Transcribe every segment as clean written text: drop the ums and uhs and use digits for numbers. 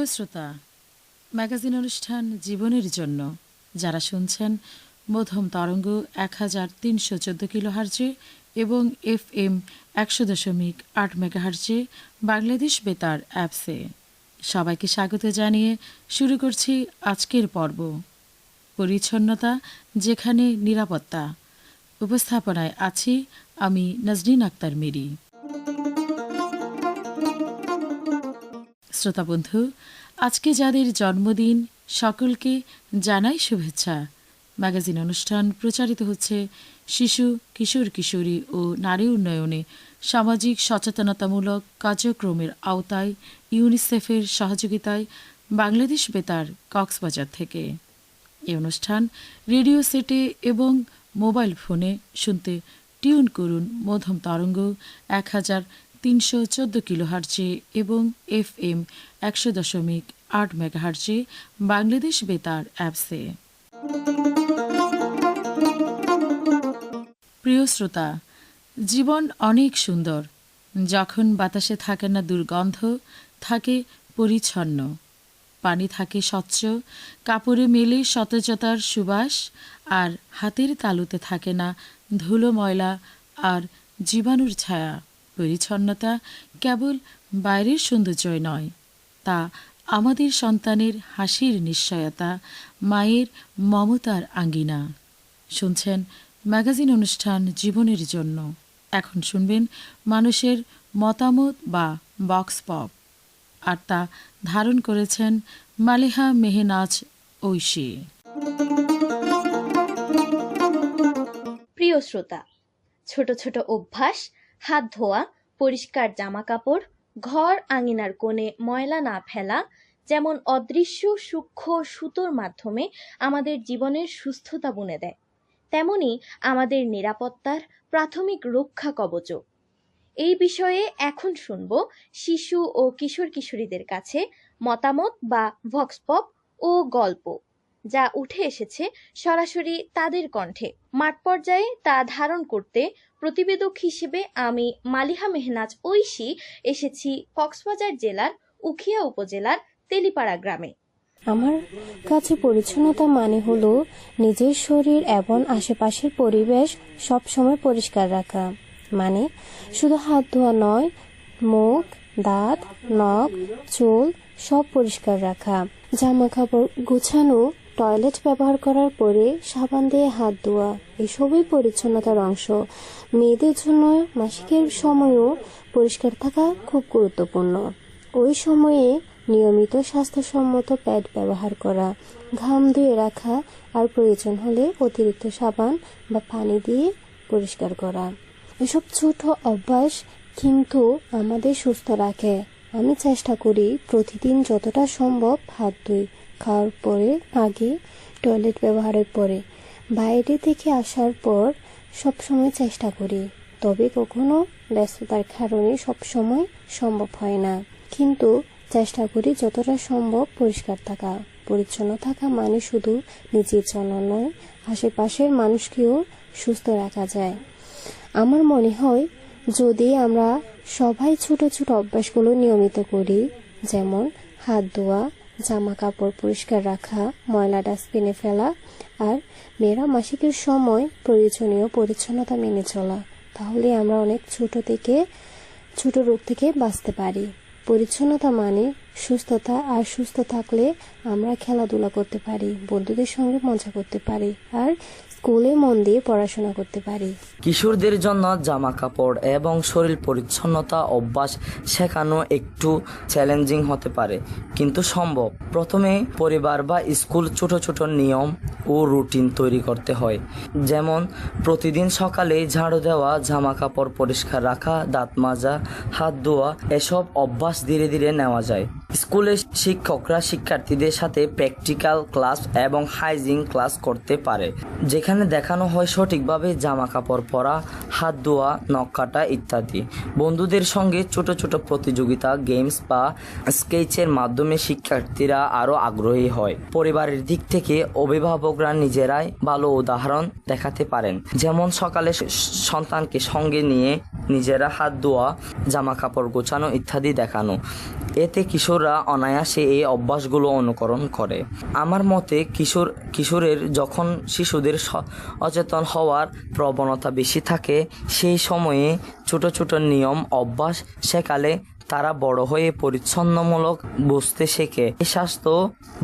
প্রিয় শ্রোতা, ম্যাগাজিন অনুষ্ঠান জীবনের জন্য যারা শুনছেন মধ্যম তরঙ্গ 1314 কিলোহার্জে এবং FM 100.8 মেগাহার্জে বাংলাদেশ বেতার অ্যাপসে, সবাইকে স্বাগত জানিয়ে শুরু করছি আজকের পর্ব। পরিচ্ছন্নতা যেখানে নিরাপত্তা। উপস্থাপনায় আছি আমি নাজনীন আক্তার মিরি। শ্রোতা বন্ধু, আজকে যাদের জন্মদিন সকলকে জানাই শুভেচ্ছা। ম্যাগাজিন অনুষ্ঠান প্রচারিত হচ্ছে শিশু, কিশোর কিশোরী ও নারী উন্নয়নে সামাজিক সচেতনতামূলক কার্যক্রমের আওতায় ইউনিসেফের সহযোগিতায় বাংলাদেশ বেতার কক্সবাজার থেকে। এই অনুষ্ঠান রেডিও সেটে এবং মোবাইল ফোনে শুনতে টিউন করুন মধ্যম তরঙ্গ 1314 কিলোহার্জে এবং FM 100.8 মেগাহার্জে বাংলাদেশ বেতার অ্যাপসে। প্রিয় শ্রোতা, জীবন অনেক সুন্দর যখন বাতাসে থাকে না দুর্গন্ধ, থাকে পরিচ্ছন্ন, পানি থাকে স্বচ্ছ, কাপড়ে মেলে সতেজতার সুবাস, আর হাতের তালুতে থাকে না ধুলো ময়লা আর জীবাণুর ছায়া। পরিচ্ছন্নতা কেবল বাইরের সৌন্দর্যই নয়, তা আমাদের সন্তানের হাসির নিশ্চয়তা, মায়ের মমতার আঙ্গিনা। শুনছেন ম্যাগাজিন অনুষ্ঠান জীবনের জন্য। এখন শুনবেন মানুষের মতামত বা বক্স পপ, আর তা ধারণ করেছেন মালেহা মেহনাজ ঐশী। প্রিয় শ্রোতা, ছোট ছোট অভ্যাস, হাত ধোয়া, পরিষ্কার জামা কাপড়, ঘর আঙিনার কোণে ময়লা না ফেলা, যেমন অদৃশ্য সূক্ষ্ম সুতোর মাধ্যমে আমাদের জীবনের সুস্থতা বুনে দেয়, তেমনি আমাদের নিরাপত্তার প্রাথমিক রক্ষা কবচ। এই বিষয়ে এখন শুনব শিশু ও কিশোর কিশোরীদের কাছে মতামত বা ভক্স পপ ও গল্প, যা উঠে এসেছে সরাসরি তাদের কণ্ঠে। মাঠ পর্যায়ে তা ধারণ করতে প্রতিবেদক হিসেবে আমি মালিহা মেহনাজ ঐশী এসেছি কক্সবাজার জেলার উখিয়া উপজেলার তেলিপাড়া গ্রামে। আমার কাছে পরিচ্ছন্নতা মানে হলো নিজের শরীর এবং আশেপাশের পরিবেশ সব সময় পরিষ্কার রাখা। মানে শুধু হাত ধোয়া নয়, মুখ, দাঁত, নখ, চুল সব পরিষ্কার রাখা, জামা কাপড় গোছানো, টয়লেট ব্যবহার করার পরে সাবান দিয়ে হাত ধোয়া, এসবই পরিচ্ছন্নতার অংশ। মেয়েদের জন্য মাসিকের সময়ও পরিষ্কার থাকা খুব গুরুত্বপূর্ণ। ওই সময়ে নিয়মিত স্বাস্থ্যসম্মত প্যাড ব্যবহার করা, ঘাম ধুয়ে রাখা, আর প্রয়োজন হলে অতিরিক্ত সাবান বা পানি দিয়ে পরিষ্কার করা। এসব ছোট অভ্যাস কিন্তু আমাদের সুস্থ রাখে। আমি চেষ্টা করি প্রতিদিন যতটা সম্ভব হাত ধুই, খাওয়ার পরে, আগে, টয়লেট ব্যবহারের পরে, বাইরে থেকে আসার পর সবসময় চেষ্টা করি। তবে কখনো ব্যস্ততার কারণে সবসময় সম্ভব হয় না, কিন্তু চেষ্টা করি যতটা সম্ভব পরিষ্কার থাকা। পরিচ্ছন্ন থাকা মানে শুধু নিজের জন্য নয়, আশেপাশের মানুষকেও সুস্থ রাখা যায়। আমার মনে হয় যদি আমরা সবাই ছোট ছোট অভ্যাসগুলো নিয়মিত করি, যেমন হাত ধোয়া, জামা কাপড় পরিষ্কার রাখা, ময়লা ডাস্টবিনে ফেলা, আর মেয়েরা মাসিকের সময় প্রয়োজনীয় পরিচ্ছন্নতা মেনে চলা, তাহলে আমরা অনেক ছোট রোগ থেকে বাঁচতে পারি। পরিচ্ছন্নতা মানে সুস্থতা, আর সুস্থ থাকলে আমরা খেলাধুলা করতে পারি, বন্ধুদের সঙ্গে মজা করতে পারি, আর স্কুলে মন দিয়ে পড়াশোনা করতে পারি। কিশোরদের জন্য জামা কাপড় এবং শরীর পরিচ্ছন্নতা অভ্যাস শেখানো একটু চ্যালেঞ্জিং হতে পারে, কিন্তু সম্ভব। প্রথমে পরিবার বা স্কুল ছোট ছোট নিয়ম ও রুটিন তৈরি করতে হয়, যেমন প্রতিদিন সকালে ঝাড়ু দেওয়া, জামা কাপড় পরিষ্কার রাখা, দাঁত মাজা, হাত ধোয়া। এসব অভ্যাস ধীরে ধীরে নেওয়া যায়। স্কুলে শিক্ষকরা শিক্ষার্থীদের সাথে প্র্যাকটিক্যাল ক্লাস এবং হাইজিন ক্লাস করতে পারে, যেখানে দেখানো হয় সঠিকভাবে জামা কাপড় পরা, হাত ধোয়া, নখ কাটা ইত্যাদি। বন্ধুদের সঙ্গে ছোট ছোট প্রতিযোগিতা, গেমস বা স্কেচের মাধ্যমে শিক্ষার্থীরা আরও আগ্রহী হয়। পরিবারের দিক থেকে অভিভাবকরা নিজেরাই ভালো উদাহরণ দেখাতে পারেন, যেমন সকালে সন্তানকে সঙ্গে নিয়ে নিজেরা হাত ধোয়া, জামা কাপড় গোছানো ইত্যাদি দেখানো। এতে কিশোররা অনায়াসে এই অভ্যাসগুলো অনুকরণ করে। আমার মতে কিশোরের যখন শিশুদের সচেতন হওয়ার প্রবণতা বেশি থাকে, সেই সময়ে ছোট ছোট নিয়ম অভ্যাস শেখালে তারা বড় হয়ে পরিচ্ছন্নমূলক বুঝতে শেখে, স্বাস্থ্য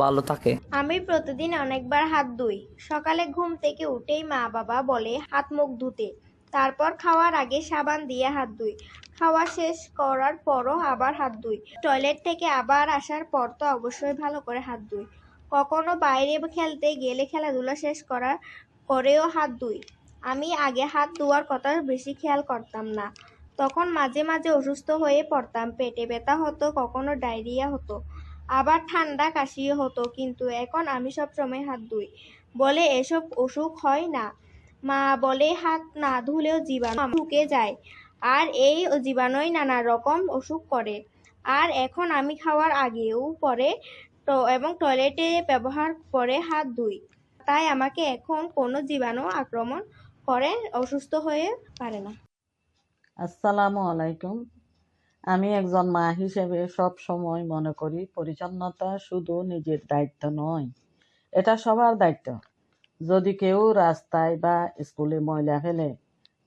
ভালো থাকে। আমি প্রতিদিন অনেকবার হাত ধুই। সকালে ঘুম থেকে উঠেই মা বাবা বলে হাত মুখ ধুতে, তারপর খাওয়ার আগে সাবান দিয়ে হাত ধুই, খাওয়া শেষ করার পরও আবার হাত ধুই, টয়লেট থেকে আবার আসার পর তো অবশ্যই ভালো করে হাত ধুই, কখনো বাইরে খেলতে গেলে খেলাধুলা শেষ করার পরেও হাত ধুই। আমি আগে হাত ধোয়ার কথা বেশি খেয়াল করতাম না, তখন মাঝে মাঝে অসুস্থ হয়ে পড়তাম, পেটে ব্যথা হতো, কখনো ডায়রিয়া হতো, আবার ঠান্ডা কাশিও হতো, কিন্তু এখন আমি সবসময় হাত ধুই, বলে এসব অসুখ হয় না। মা বলে হাত না ধুলেও জীবাণু ঢুকে যায়, আর এই জীবাণুই নানা রকম অসুখ করে। আর এখন আমি খাওয়ার আগেও পরে এবং টয়লেটে ব্যবহার করে হাত ধুই, তাই আমাকে এখন কোনো জীবাণু আক্রমণ করে অসুস্থ হয়ে পারে না। আসসালামু আলাইকুম। আমি একজন মা হিসেবে সব সময় মনে করি পরিচ্ছন্নতা শুধু নিজের দায়িত্ব নয়, এটা সবার দায়িত্ব। যদি কেউ রাস্তায় বা স্কুলে ময়লা ফেলে,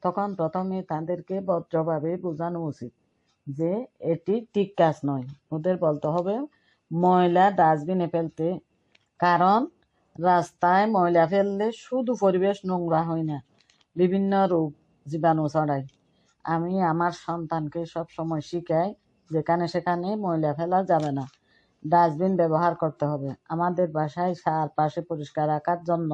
তখন প্রথমে তাদেরকে ভদ্রভাবে বোঝানো উচিত যে এটি ঠিক কাজ নয়। ওদের বলতে হবে ময়লা ডাস্টবিনে ফেলতে, কারণ রাস্তায় ময়লা ফেললে শুধু পরিবেশ নোংরা হয় না, বিভিন্ন রোগ জীবাণু ছড়ায়। আমি আমার সন্তানকে সবসময় শিখাই যেখানে সেখানে ময়লা ফেলা যাবে না, ডাস্টবিন ব্যবহার করতে হবে। আমাদের বাসায় চারপাশে পরিষ্কার রাখার জন্য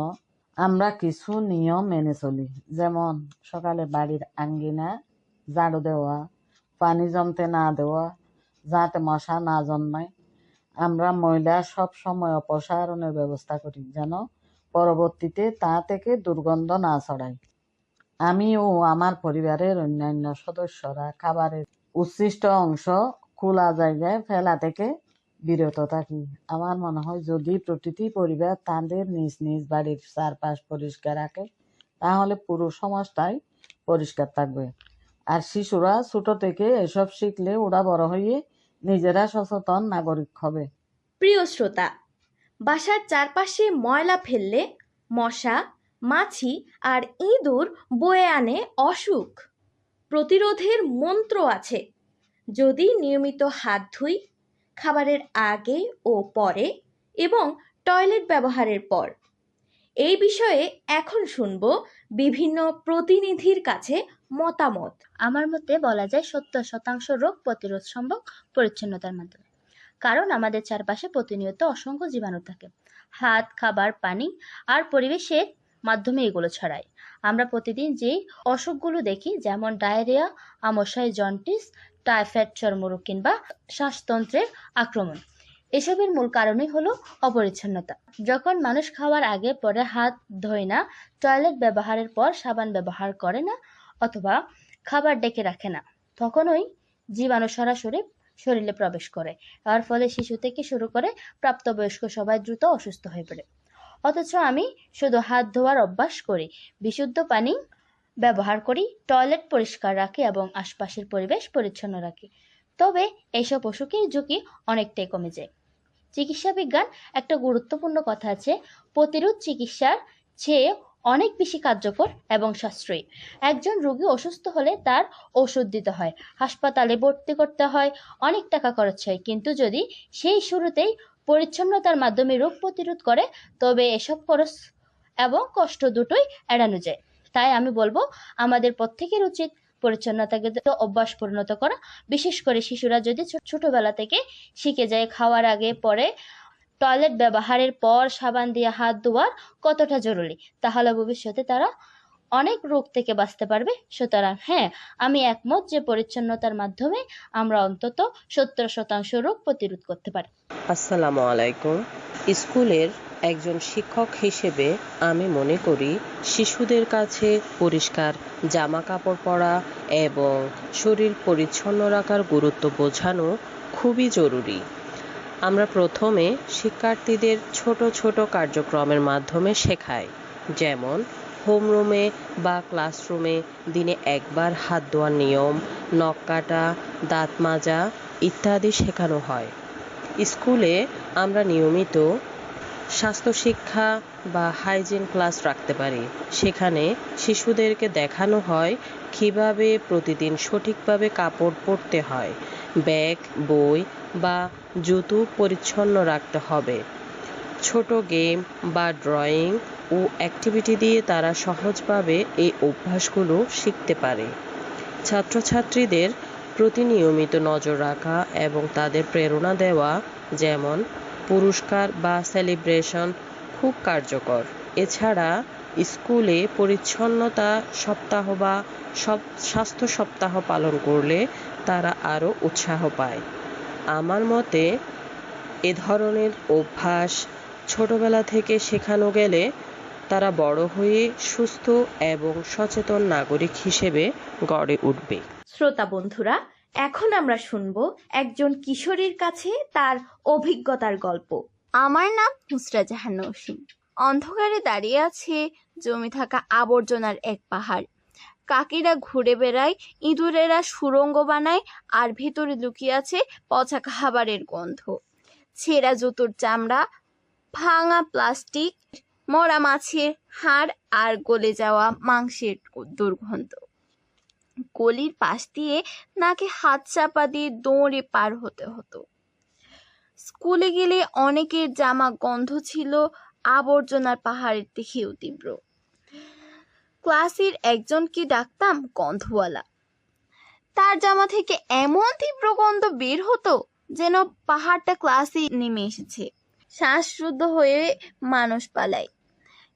আমরা কিছু নিয়ম মেনে চলি, যেমন সকালে বাড়ির আঙ্গিনা ঝাড়ু দেওয়া, পানি জমতে না দেওয়া যাতে মশা না জন্মায়। আমরা ময়লা সব সময় অপসারণের ব্যবস্থা করি যেন পরবর্তীতে তা থেকে দুর্গন্ধ না ছড়ায়। আমি ও আমার পরিবারের অন্যান্য সদস্যরা খাবারের উচ্ছিষ্ট অংশ খোলা জায়গায় ফেলা থেকে বিরত থাকি। আমার মনে হয় যদি প্রতিটি পরিবার তাদের নিজ নিজ বাড়ির চারপাশ পরিষ্কার রাখে, তাহলে পুরো সমাজটাই পরিষ্কার থাকবে। আর শিশুরা ছোট থেকে এসব শিখলে ওরা বড় হয়ে নিজেরা সচেতন নাগরিক হবে। প্রিয় শ্রোতা, বাসার চারপাশে ময়লা ফেললে মশা, মাছি আর ইঁদুর বয়ে আনে অসুখ। প্রতিরোধের মন্ত্র আছে। যদি নিয়মিত হাত ধুই, খাবারের আগে ও পরে এবং টয়লেট ব্যবহারের পর। এই বিষয়ে এখন শুনব বিভিন্ন প্রতিনিধির কাছে মতামত। আমার মতে বলা যায় 70% রোগ প্রতিরোধ সম্ভব পরিচ্ছন্নতার মাধ্যমে, কারণ আমাদের চারপাশে প্রতিনিয়ত অসংখ্য জীবাণু থাকে। হাত, খাবার, পানি আর পরিবেশের মাধ্যমে এগুলো ছড়ায়। আমরা প্রতিদিন যেই অসুখগুলো দেখি, যেমন ডায়রিয়া, আমাশয়, জন্ডিস, টাইফয়েড, চর্মরোগ কিংবা শ্বাসতন্ত্রের আক্রমণ, এসবের মূল কারণই হলো অপরিচ্ছন্নতা। যখন মানুষ খাওয়ার আগে পরে হাত ধোয় না, টয়লেট ব্যবহারের পর সাবান ব্যবহার করে না অথবা খাবার ডেকে রাখে না, তখনই জীবাণু সরাসরি শরীরে প্রবেশ করে। এর ফলে শিশু থেকে শুরু করে প্রাপ্তবয়স্ক সবাই দ্রুত অসুস্থ হয়ে পড়ে। অথচ আমি শুধু হাত ধোয়ার অভ্যাস করি, বিশুদ্ধ পানি ব্যবহার করি, টয়লেট পরিষ্কার রাখি এবং আশপাশের পরিবেশ পরিচ্ছন্ন রাখি। তবে এইসব অসুখের ঝুঁকি অনেকটাই কমে যায়। চিকিৎসা বিজ্ঞান একটা গুরুত্বপূর্ণ কথা আছে, প্রতিরোধ চিকিৎসার চেয়ে অনেক বেশি কার্যকর এবং সাশ্রয়ী। একজন রোগী অসুস্থ হলে তার ওষুধ দিতে হয়, হাসপাতালে ভর্তি করতে হয়, অনেক টাকা খরচ হয়, কিন্তু যদি সেই শুরুতেই পরিচ্ছন্নতার মাধ্যমে রোগ প্রতিরোধ করে, তবে এসব খরচ এবং কষ্ট দুটোই এড়ানো যায়। তাই আমি বলবো আমাদের প্রত্যেকের উচিত পরিচ্ছন্নতাকে অভ্যাস পরিণত করা। বিশেষ করে শিশুরা যদি ছোটবেলা থেকে শিখে যায় খাওয়ার আগে পরে টয়লেট ব্যবহারের পর সাবান দিয়ে হাত ধোয়ার কতটা জরুরি, তাহলে ভবিষ্যতে তারা অনেক রোগ থেকে বাঁচতে পারবে। সুতরাং হ্যাঁ, আমি একমত যে পরিচ্ছন্নতার মাধ্যমে আমরা অন্তত 70% রোগ প্রতিরোধ করতে পারি। আসসালামু আলাইকুম। স্কুলের একজন শিক্ষক হিসেবে আমি মনে করি শিশুদের কাছে পরিষ্কার জামা কাপড় পরা এবং শরীর পরিচ্ছন্ন রাখার গুরুত্ব বোঝানো খুবই জরুরি। আমরা প্রথমে শিক্ষার্থীদের ছোট ছোট কার্যক্রমের মাধ্যমে শেখাই, যেমন হোমরুমে বা ক্লাসরুমে দিনে একবার হাত ধোয়ার নিয়ম, নখ কাটা, দাঁত মাজা ইত্যাদি শেখানো হয়। স্কুলে আমরা নিয়মিত স্বাস্থ্য শিক্ষা বা হাইজিন ক্লাস রাখতে পারি। সেখানে শিশুদেরকে দেখানো হয় কিভাবে প্রতিদিন সঠিকভাবে কাপড় পরতে হয়, ব্যাগ, বই বা জুতো পরিচ্ছন্ন রাখতে হবে। ছোট গেম বা ড্রয়িং ও অ্যাক্টিভিটি দিয়ে তারা সহজভাবে এই অভ্যাসগুলো শিখতে পারে। ছাত্রছাত্রীদের প্রতি নিয়মিত নজর রাখা এবং তাদের প্রেরণা দেওয়া, যেমন পুরস্কার বা সেলিব্রেশন, খুব কার্যকর। এছাড়া স্কুলে পরিচ্ছন্নতা সপ্তাহ বা স্বাস্থ্য সপ্তাহ পালন করলে তারা আরও উৎসাহ পায়। আমার মতে এ ধরনের অভ্যাস ছোটবেলা থেকে শেখানো গেলে তারা বড় হয়ে সুস্থ এবং সচেতন নাগরিক হিসেবে গড়ে উঠবে। শ্রোতা বন্ধুরা, এখন আমরা শুনবো একজন কিশোরীর কাছে তার অভিজ্ঞতার গল্প। আমার নাম নুসরা জাহান নওশীন। অন্ধকারে দাঁড়িয়ে আছে জমে থাকা আবর্জনার এক পাহাড়। কাকেরা ঘুরে বেড়ায়, ইঁদুরেরা সুড়ঙ্গ বানায়, আর ভেতরে লুকিয়ে আছে পচা খাবারের গন্ধ, ছেঁড়া জুতোর চামড়া, ভাঙা প্লাস্টিক, মরা মাছের হাড় আর গলে যাওয়া মাংসের দুর্গন্ধ। গলির পাশ দিয়ে নাকে হাত চাপা দিয়ে দৌড়ে পার হতে হতো। স্কুলে গেলে অনেকের জামা গন্ধ ছিল আবর্জনার পাহাড়ের থেকেও তীব্র। ক্লাসের একজনকে ডাকতাম গন্ধওয়ালা। তার জামা থেকে এমন তীব্র গন্ধ বের হতো যেন পাহাড়টা ক্লাসে নেমে এসেছে। শ্বাসরুদ্ধ হয়ে মানুষ পালায়।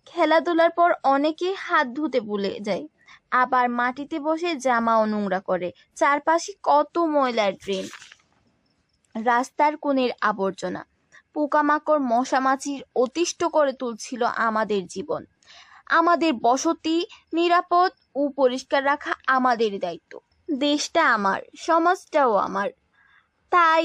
খেলাধুলার পর অনেকে হাত ধুতে ভুলে যায়, আবার মাটিতে বসে জামাও নোংরা করে। চারপাশে কত ময়লার ড্রেন, রাস্তার কোণের আবর্জনা, পোকামাকড়, মশা মাছির অতিষ্ঠ করে তুলছিল আমাদের জীবন। আমাদের বসতি নিরাপদ ও পরিষ্কার রাখা আমাদের দায়িত্ব। দেশটা আমার, সমাজটাও আমার। তাই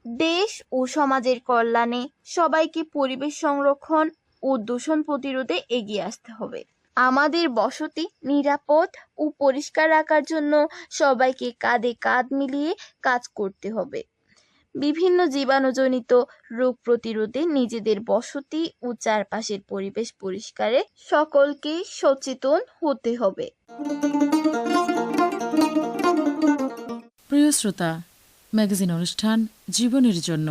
দেশ ও সমাজের কল্যাণে সবাইকে পরিবেশ সংরক্ষণ ও দূষণ প্রতিরোধে এগিয়ে আসতে হবে। আমাদের বসতি নিরাপদ ও পরিষ্কার রাখার জন্য সবাইকে কাঁধে কাঁধ মিলিয়ে কাজ করতে হবে। বিভিন্ন জীবাণুজনিত রোগ প্রতিরোধে নিজেদের বসতি ও চারপাশের পরিবেশ পরিষ্কারে সকলকে সচেতন হতে হবে। প্রিয় শ্রোতা, ম্যাগাজিন অনুষ্ঠান জীবনের জন্য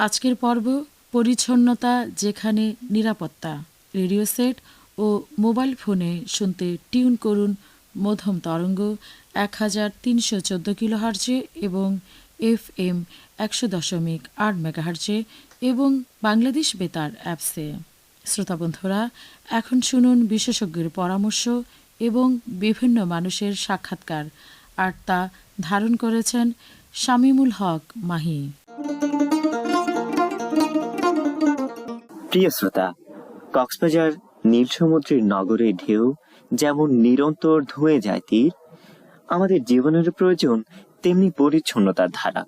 আজকের পর্ব পরিচ্ছন্নতা যেখানে নিরাপত্তা। রেডিও সেট ও মোবাইল ফোনে শুনতে টিউন করুন মধ্যম তরঙ্গ 1314 কিলোহার্জে এবং FM 100.8 মেগাহার্জে এবং বাংলাদেশ বেতার অ্যাপসে। শ্রোতা বন্ধুরা, এখন শুনুন বিশেষজ্ঞের পরামর্শ এবং বিভিন্ন মানুষের সাক্ষাৎকার, আর তা ধারণ করেছেন শামীমুল হক মাহি। প্রিয় শ্রোতা, কক্সবাজার নীল সমুদ্রের নগরের ঢেউ যেমন নিরন্তর ধুয়ে যায় তীর, আমাদের জীবনের প্রয়োজন তেমনি পরিচ্ছন্নতার ধারা।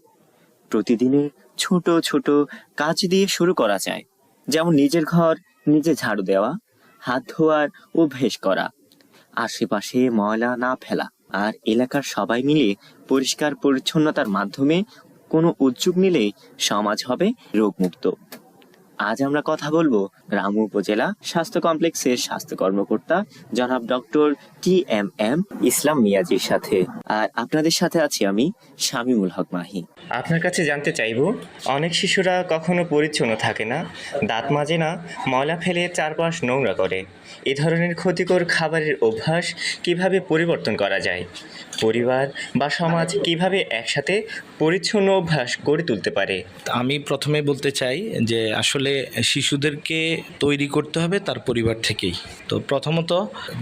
প্রতিদিনের ছোট ছোট কাজ দিয়ে শুরু করা যায়, যেমন নিজের ঘর নিজে ঝাড়ু দেওয়া, হাত ধোয়ার অভ্যেস করা, আশেপাশে ময়লা না ফেলা, আর এলাকার সবাই মিলে পরিষ্কার পরিচ্ছন্নতার মাধ্যমে কোনো উদ্যোগ নিলে সমাজ হবে রোগমুক্ত। আজ আমরা কথা বলবো রামু উপজেলা স্বাস্থ্য কমপ্লেক্সের স্বাস্থ্য কর্মকর্তা জনাব ডক্টর TMM ইসলাম মিয়াজির সাথে, আর আপনাদের সাথে আছি আমি শামীমুল হক মাহি। আপনার কাছে জানতে চাইব, অনেক শিশুরা কখনো পরিচ্ছন্ন থাকে না, দাঁত মাজে না, ময়লা ফেলে চারপাশ নোংরা করে। এ ধরনের ক্ষতিকর খাবারের অভ্যাস কিভাবে পরিবর্তন করা যায়? পরিবার বা সমাজ কিভাবে একসাথে পরিচ্ছন্ন অভ্যাস গড়ে তুলতে পারে? আমি প্রথমে বলতে চাই যে আসলে শিশুদেরকে তৈরি করতে হবে তার পরিবার থেকেই। তো প্রথমত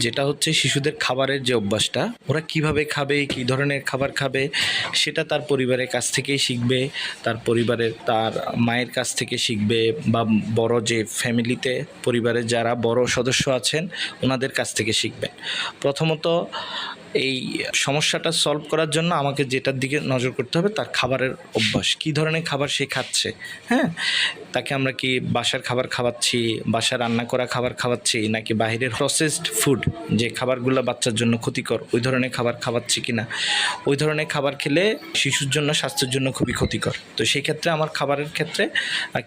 যেটা হচ্ছে শিশুদের খাবারের যে অভ্যাসটা, ওরা কিভাবে খাবে, কী ধরনের খাবার খাবে, সেটা তার পরিবারের কাছ থেকেই শিখবে, তার পরিবারের তার মায়ের কাছ থেকে শিখবে, বা বড় যে ফ্যামিলিতে পরিবারের যারা বড় সদস্য আছেন ওনাদের কাছ থেকে শিখবেন। প্রথমত এই সমস্যাটা সলভ করার জন্য আমাকে যেটার দিকে নজর করতে হবে তার খাবারের অভ্যাস, কী ধরনের খাবার সে খাচ্ছে। হ্যাঁ, তাকে আমরা কি বাসার খাবার খাওয়াচ্ছি, বাসায় রান্না করা খাবার খাওয়াচ্ছি, নাকি বাইরের প্রসেসড ফুড যে খাবারগুলো বাচ্চার জন্য ক্ষতিকর ওই ধরনের খাবার খাওয়াচ্ছি কিনা। ওই ধরনের খাবার খেলে শিশুর জন্য, স্বাস্থ্যের জন্য খুবই ক্ষতিকর। তো সেই ক্ষেত্রে আমার খাবারের ক্ষেত্রে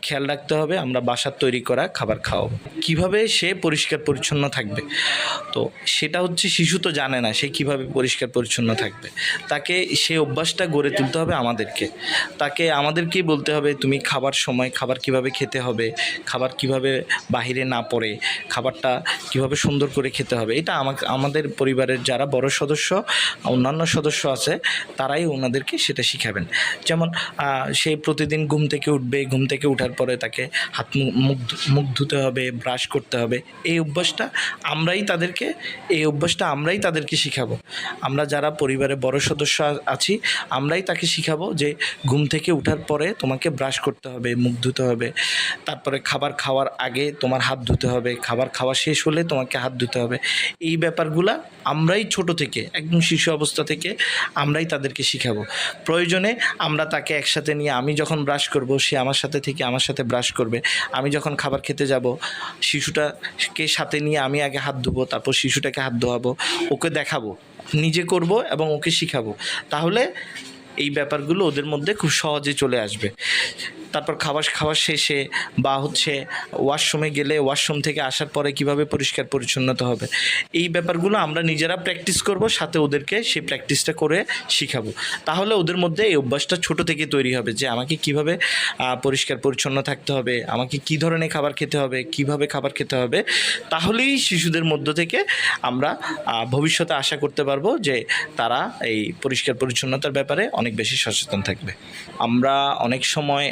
খেয়াল রাখতে হবে আমরা বাসার তৈরি করা খাবার খাওয়াবো। কিভাবে সে পরিষ্কার পরিচ্ছন্ন থাকবে, তো সেটা হচ্ছে শিশু তো জানে না সে কিভাবে পরিষ্কার পরিচ্ছন্ন থাকবে। তাকে সেই অভ্যাসটা গড়ে তুলতে হবে আমাদেরকেই বলতে হবে তুমি খাবার সময় খাবার কিভাবে খেতে হবে, খাবার কিভাবে বাহিরে না পড়ে খাবারটা কিভাবে সুন্দর করে খেতে হবে। এটা আমাদের পরিবারের যারা বড় সদস্য, অন্যান্য সদস্য আছে তারাই ওনাদেরকে সেটা শিখাবেন। যেমন সে প্রতিদিন ঘুম থেকে উঠবে, ঘুম থেকে ওঠার পরে তাকে হাত মুখ ধুতে হবে, ব্রাশ করতে হবে। এই অভ্যাসটা আমরাই তাদেরকে শিখাবো। আমরা যারা পরিবারের বড় সদস্য আছি আমরাই তাকে শিখাবো যে ঘুম থেকে ওঠার পরে তোমাকে ব্রাশ করতে হবে, মুখ ধুতে হবে, তারপরে খাবার খাওয়ার আগে তোমার হাত ধুতে হবে, খাবার খাওয়া শেষ হলে তোমাকে হাত ধুতে হবে। এই ব্যাপারগুলা আমরাই ছোট থেকে একদম শিশু অবস্থা থেকে আমরাই তাদেরকে শিখাবো। প্রয়োজনে আমরা তাকে একসাথে নিয়ে আমি যখন ব্রাশ করব সে আমার সাথে থেকে আমার সাথে ব্রাশ করবে। আমি যখন খাবার খেতে যাব শিশুটাকে সাথে নিয়ে আমি আগে হাত ধুবো, তারপর শিশুটাকে হাত ধোয়াবো, ওকে দেখাবো, নিজে করব এবং ওকে শিখাবো। তাহলে এই ব্যাপারগুলো ওদের মধ্যে খুব সহজে চলে আসবে। তারপর খাওয়া শেষে বা ওয়াশরুমে গেলে ওয়াশরুম থেকে আসার পরে কিভাবে পরিষ্কার পরিচ্ছন্নতা হবে, এই ব্যাপারগুলো আমরা নিজেরা প্র্যাকটিস করব, সাথে ওদেরকে সেই প্র্যাকটিসটা করে শিখাবো। তাহলে ওদের মধ্যে এই অভ্যাসটা ছোট থেকে তৈরি হবে যে আমাকে কিভাবে পরিষ্কার পরিচ্ছন্ন থাকতে হবে, আমাকে কি ধরনের খাবার খেতে হবে, কিভাবে খাবার খেতে হবে। তাহলেই শিশুদের মধ্য থেকে আমরা ভবিষ্যতে আশা করতে পারবো যে তারা এই পরিষ্কার পরিচ্ছন্নতার ব্যাপারে অনেক বেশি সচেতন থাকবে। আমরা অনেক সময়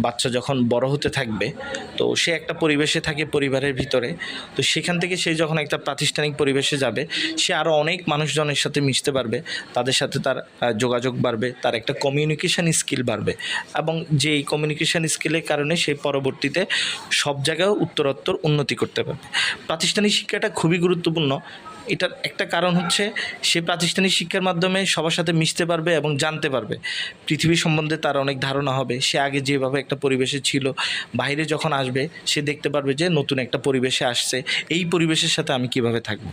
বাচ্চা যখন বড় হতে থাকবে তো সে একটা পরিবেশে থাকে পরিবারের ভিতরে, তো সেখান থেকে সে যখন একটা প্রাতিষ্ঠানিক পরিবেশে যাবে সে আরও অনেক মানুষজনের সাথে মিশতে পারবে, তাদের সাথে তার যোগাযোগ বাড়বে, তার একটা কমিউনিকেশান স্কিল বাড়বে এবং যেই কমিউনিকেশান স্কিলের কারণে সে পরবর্তীতে সব জায়গায় উত্তরোত্তর উন্নতি করতে পারবে। প্রাতিষ্ঠানিক শিক্ষাটা খুবই গুরুত্বপূর্ণ। এটার একটা কারণ হচ্ছে সে প্রাতিষ্ঠানিক শিক্ষার মাধ্যমে সবার সাথে মিশতে পারবে এবং জানতে পারবে, পৃথিবী সম্বন্ধে তার অনেক ধারণা হবে। সে আগে যেভাবে একটা পরিবেশে ছিল বাইরে যখন আসবে সে দেখতে পারবে যে নতুন একটা পরিবেশে আসছে, এই পরিবেশের সাথে আমি কিভাবে থাকবো।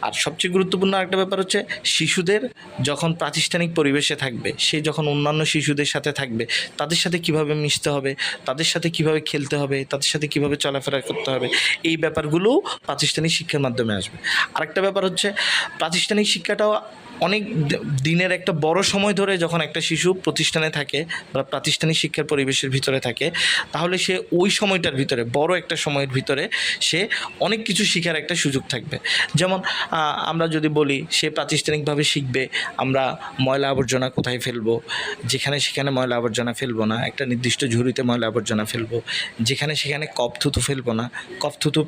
আর সবচেয়ে গুরুত্বপূর্ণ একটা ব্যাপার হচ্ছে শিশুদের যখন প্রাতিষ্ঠানিক পরিবেশে থাকবে, সে যখন অন্যান্য শিশুদের সাথে থাকবে তাদের সাথে কিভাবে মিশতে হবে, তাদের সাথে কিভাবে খেলতে হবে, তাদের সাথে কিভাবে চলাফেরা করতে হবে, এই ব্যাপারগুলোও প্রাতিষ্ঠানিক শিক্ষার মাধ্যমে আসবে। আরেকটা ব্যাপার হচ্ছে প্রাতিষ্ঠানিক শিক্ষাটাও অনেক দিনের একটা বড় সময় ধরে যখন একটা শিশু প্রতিষ্ঠানে থাকে বা প্রাতিষ্ঠানিক শিক্ষার পরিবেশের ভিতরে থাকে তাহলে সে ওই সময়টার ভিতরে বড় একটা সময়ের ভিতরে সে অনেক কিছু শেখার একটা সুযোগ থাকবে। যেমন আমরা যদি বলি সে প্রাতিষ্ঠানিকভাবে শিখবে আমরা ময়লা আবর্জনা কোথায় ফেলবো, যেখানে সেখানে ময়লা আবর্জনা ফেলবো না, একটা নির্দিষ্ট ঝুড়িতে ময়লা আবর্জনা ফেলবো, যেখানে সেখানে কপ থুতু ফেলবো না, কপ থুতু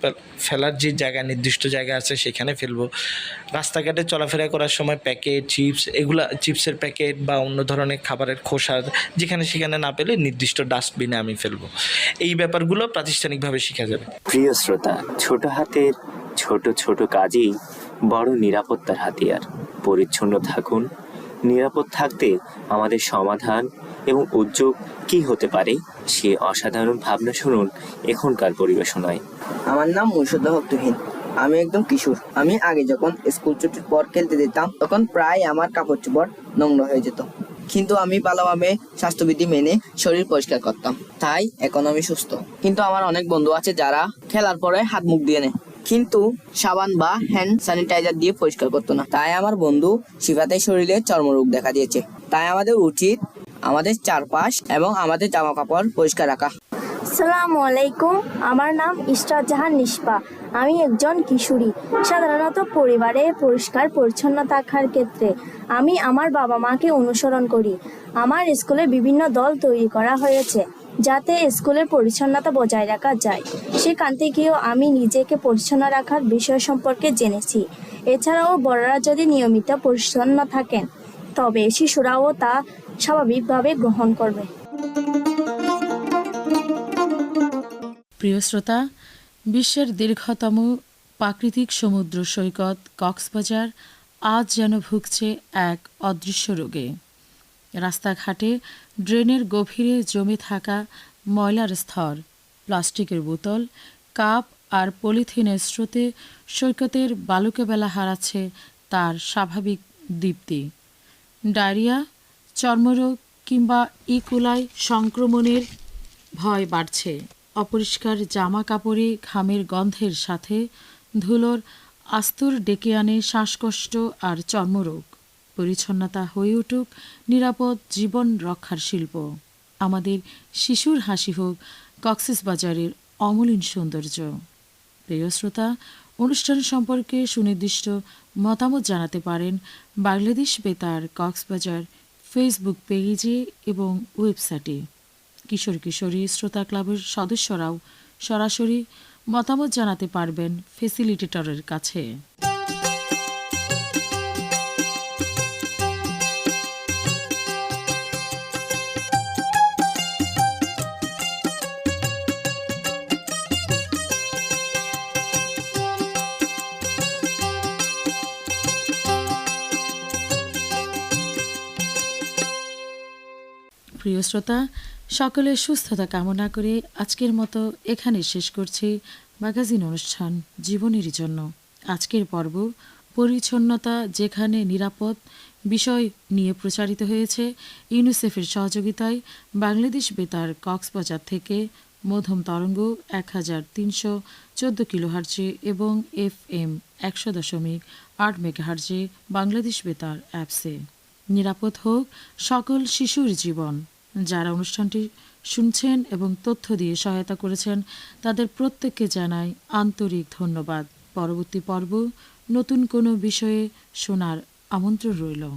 ফেলার যে জায়গা নির্দিষ্ট জায়গা আছে সেখানে ফেলবো। রাস্তাঘাটে চলাফেরা করার সময় প্যাকেট চিপসের প্যাকেট বা অন্য ধরনের খাবারের খোসা যেখানে সেখানে না পেলে নির্দিষ্ট ডাস্টবিনে আমি ফেলবো। এই ব্যাপারগুলো প্রাতিষ্ঠানিকভাবে শেখা যাবে। প্রিয় শ্রোতা, ছোট হাতের ছোট ছোট কাজেই বড় নিরাপত্তার হাতিয়ার। পরিচ্ছন্ন থাকুন। নিরাপদ থাকতে আমাদের সমাধান এবং উদ্যোগ কি হতে পারে সে অসাধারণ ভাবনা শুনুন এখনকার পরিবেশনায়। আমার নাম মুর্শিদা তুহিন। আমি একদম কিশোর। আমি আগে যখন স্কুল ছুটির পর খেলতে যেতাম তখন প্রায় আমার কাপড় চোপড় নোংরা হয়ে যেত, কিন্তু আমি ভালোভাবে স্বাস্থ্যবিধি মেনে শরীর পরিষ্কার করতাম, তাই এখন আমি সুস্থ। কিন্তু আমার অনেক বন্ধু আছে যারা খেলার পরে হাত মুখ দিয়ে নেয় কিন্তু সাবান বা হ্যান্ড স্যানিটাইজার দিয়ে পরিষ্কার করতো না। তাই আমার বন্ধু শিফাতের শরীরে চর্মরোগ দেখা দিয়েছে। তাই আমাদের উচিত আমাদের চারপাশ এবং আমাদের জামা কাপড় পরিষ্কার রাখা। আসসালামু আলাইকুম, আমার নাম ইশরাত জাহান নিশপা। আমি একজন কিশোরী। সাধারণত পরিবারে পরিষ্কার পরিচ্ছন্ন থাকার ক্ষেত্রে আমি আমার বাবা মাকে অনুসরণ করি। আমার স্কুলে বিভিন্ন দল তৈরি করা হয়েছে যাতে স্কুলের পরিচ্ছন্নতা বজায় রাখা যায়। সেখান থেকেও আমি নিজেকে পরিচ্ছন্ন রাখার বিষয় সম্পর্কে জেনেছি। এছাড়াও বড়রা যদি নিয়মিত পরিচ্ছন্ন থাকেন তবে শিশুরাও তা স্বাভাবিকভাবে গ্রহণ করবে। প্রিয় শ্রোতা, বিশ্বের দীর্ঘতম প্রাকৃতিক সমুদ্র সৈকত কক্সবাজার আজ যেন ভুগছে এক অদৃশ্য রোগে। রাস্তাঘাটে ড্রেনের গভীরে জমে থাকা ময়লার স্তর, প্লাস্টিকের বোতল, কাপ আর পলিথিনের স্রোতে সৈকতের বালুকে বেলা হারাচ্ছে তার স্বাভাবিক দীপ্তি। ডায়রিয়া, চর্মরোগ কিংবা ইকোলাই সংক্রমণের ভয় বাড়ছে। অপরিষ্কার জামা কাপড়ে ঘামের গন্ধের সাথে ধুলোর আস্তর ডেকে আনে শ্বাসকষ্ট আর চর্মরোগ। পরিচ্ছন্নতা হয়ে উঠুক নিরাপদ জীবন রক্ষার শিল্প। আমাদের শিশুর হাসি হোক কক্সবাজারের অমলিন সৌন্দর্য। প্রিয় শ্রোতা, অনুষ্ঠান সম্পর্কে সুনির্দিষ্ট মতামত জানাতে পারেন বাংলাদেশ বেতার কক্সবাজার ফেসবুক পেজে এবং ওয়েবসাইটে। কিশোর কিশোরী শ্রোতা ক্লাবের সদস্যরাও সরাসরি মতামত জানাতে পারবেন ফেসিলিটেটরের কাছে। প্রিয় শ্রোতা, সকলের সুস্থতা কামনা করে আজকের মতো এখানে শেষ করছি ম্যাগাজিন অনুষ্ঠান জীবনেরই জন্য। আজকের পর্ব পরিচ্ছন্নতা যেখানে নিরাপদ বিষয় নিয়ে প্রচারিত হয়েছে ইউনিসেফের সহযোগিতায় বাংলাদেশ বেতার কক্সবাজার থেকে মধ্যম তরঙ্গ 1314 কিলোহার্জে এবং FM 100.8 মেগাহার্জে বাংলাদেশ বেতার অ্যাপসে। নিরাপদ হোক সকল শিশুর জীবন। যারা অনুষ্ঠানটি শুনছেন এবং তথ্য দিয়ে সহায়তা করেছেন তাদের প্রত্যেককে জানাই আন্তরিক ধন্যবাদ। পরবর্তী পর্ব নতুন কোনো বিষয়ে শোনার আমন্ত্রণ রইল।